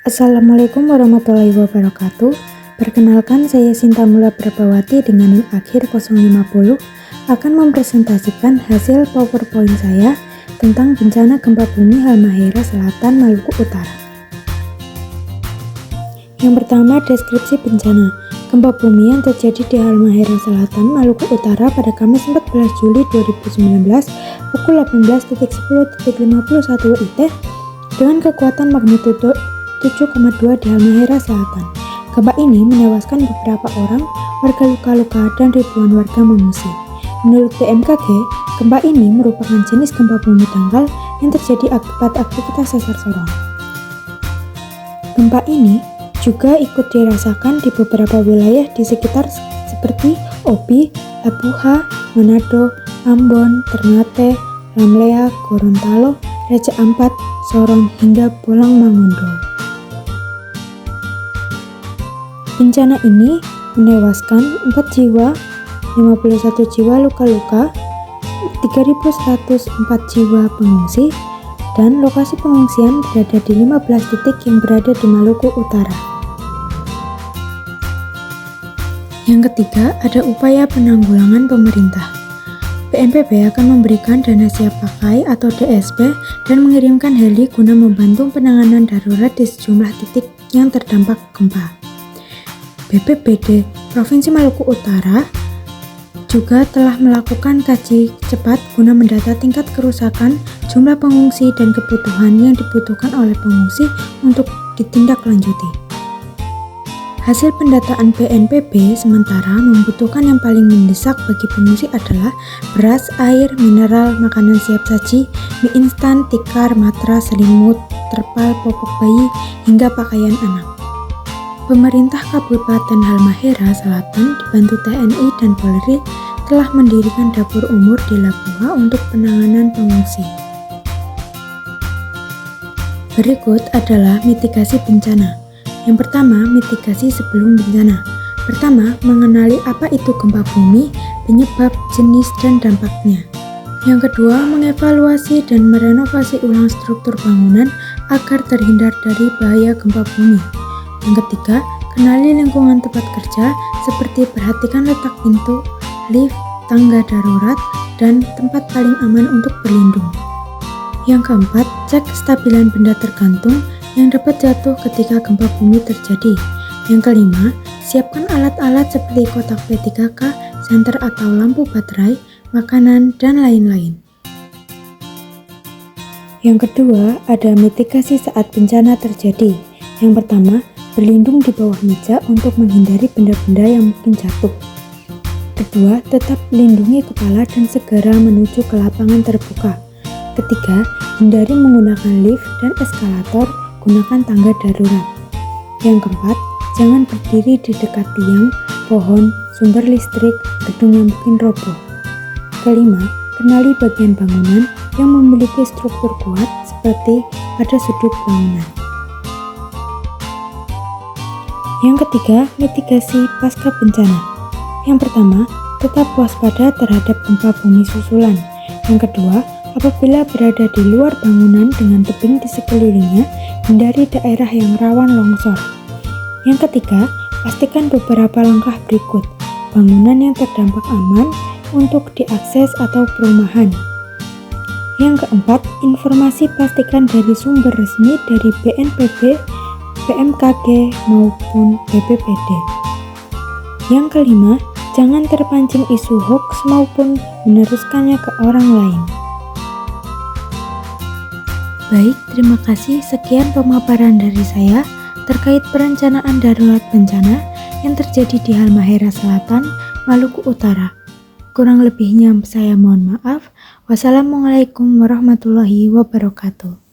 Assalamualaikum warahmatullahi wabarakatuh. Perkenalkan, saya Sinta Mula Prabawati dengan NIM akhir 050 akan mempresentasikan hasil PowerPoint saya tentang bencana gempa bumi Halmahera Selatan, Maluku Utara. Yang pertama, deskripsi bencana. Gempa bumi yang terjadi di Halmahera Selatan, Maluku Utara pada Kamis 14 Juli 2019 pukul 18.10.51 WIT dengan kekuatan magnitudo 7,2 di Halmahera Selatan. Gempa ini menewaskan beberapa orang, warga luka-luka, dan ribuan warga mengungsi. Menurut BMKG, gempa ini merupakan jenis gempa bumi dangkal yang terjadi akibat aktivitas sesar sorong. Gempa ini juga ikut dirasakan di beberapa wilayah di sekitar seperti Obi, Labuha, Manado, Ambon, Ternate, Lamlea, Gorontalo, Raja Ampat, Sorong, hingga Bolang Mangundo. Bencana ini menewaskan 4 jiwa, 51 jiwa luka-luka, 3.104 jiwa pengungsi, dan lokasi pengungsian berada di 15 titik yang berada di Maluku Utara. Yang ketiga, ada upaya penanggulangan pemerintah. BNPB akan memberikan dana siap pakai atau DSP dan mengirimkan heli guna membantu penanganan darurat di sejumlah titik yang terdampak gempa. BPBD Provinsi Maluku Utara juga telah melakukan kaji cepat guna mendata tingkat kerusakan, jumlah pengungsi, dan kebutuhan yang dibutuhkan oleh pengungsi untuk ditindaklanjuti. Hasil pendataan BNPB sementara membutuhkan yang paling mendesak bagi pengungsi adalah beras, air, mineral, makanan siap saji, mie instan, tikar, matras, selimut, terpal, popok bayi, hingga pakaian anak. Pemerintah Kabupaten Halmahera Selatan dibantu TNI dan Polri telah mendirikan dapur umur di Labuha untuk penanganan pengungsi. Berikut adalah mitigasi bencana. Yang pertama, mitigasi sebelum bencana. Pertama, mengenali apa itu gempa bumi, penyebab, jenis, dan dampaknya. Yang kedua, mengevaluasi dan merenovasi ulang struktur bangunan agar terhindar dari bahaya gempa bumi. Yang ketiga, kenali lingkungan tempat kerja seperti perhatikan letak pintu, lift, tangga darurat, dan tempat paling aman untuk berlindung. Yang keempat, cek kestabilan benda tergantung yang dapat jatuh ketika gempa bumi terjadi. Yang kelima, siapkan alat-alat seperti kotak P3K, senter atau lampu baterai, makanan, dan lain-lain. Yang kedua, ada mitigasi saat bencana terjadi. Yang pertama, berlindung di bawah meja untuk menghindari benda-benda yang mungkin jatuh. Kedua, tetap lindungi kepala dan segera menuju ke lapangan terbuka. Ketiga, hindari menggunakan lift dan eskalator, gunakan tangga darurat. Yang keempat, jangan berdiri di dekat tiang, pohon, sumber listrik, gedung yang mungkin roboh. Kelima, kenali bagian bangunan yang memiliki struktur kuat seperti pada sudut bangunan. Yang ketiga, mitigasi pasca bencana. Yang pertama, tetap waspada terhadap gempa bumi susulan. Yang kedua, apabila berada di luar bangunan dengan tebing di sekelilingnya, hindari daerah yang rawan longsor. Yang ketiga, pastikan beberapa langkah berikut. Bangunan yang terdampak aman untuk diakses atau perumahan. Yang keempat, informasi pastikan dari sumber resmi dari BNPB, BMKG, maupun BPBD. Yang kelima, jangan terpancing isu hoax maupun meneruskannya ke orang lain. Baik, terima kasih. Sekian pemaparan dari saya terkait perencanaan darurat bencana yang terjadi di Halmahera Selatan, Maluku Utara. Kurang lebihnya saya mohon maaf. Wassalamualaikum warahmatullahi wabarakatuh.